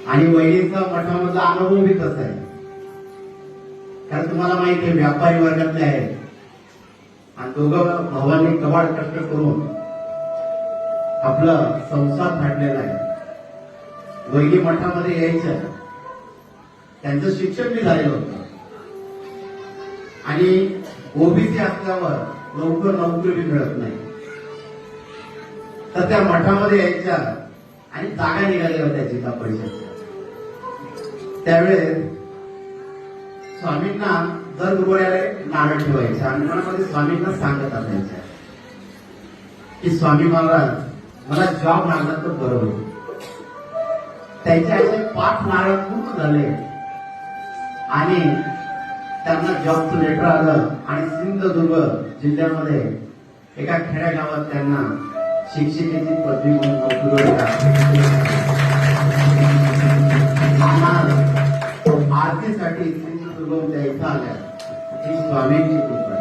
आणि वहिनीचा मठामधला अनुभव बी तसा आहे. कारण तुम्हाला माहिती आहे व्यापारी वर्गातले आहेत आणि दोघं भावांनी कबाड कष्ट करून आपलं संसार थाटलेला आहे. वहिनी मठामध्ये यायचं, त्यांचं शिक्षण बी झालेलं होतं आणि ओबीसी असल्यावर लवकर नोकरी बी मिळत नाही. तर त्या मठामध्ये यायच्या आणि जागा निघाल्या होत्या जिल्हा परिषदच्या. त्यावेळेस स्वामींना दर गुरुवारी नारळ ठेवायच्या आणि मनामध्ये स्वामींना सांगत असायच्या की स्वामी महाराज मला जॉब लागला तर बरं होईल. त्यांचे असे 5 नारळ पूर्ण झाले आणि त्यांना जॉबचं लेटर आलं आणि सिंधुदुर्ग जिल्ह्यामध्ये एका खेड्यागावात त्यांना शिक्षिकेची पदवी म्हणून नोकरीवर आरतीसाठी सिंधुदुर्ग त्या इथं आल्या. ही स्वामींची कृपा.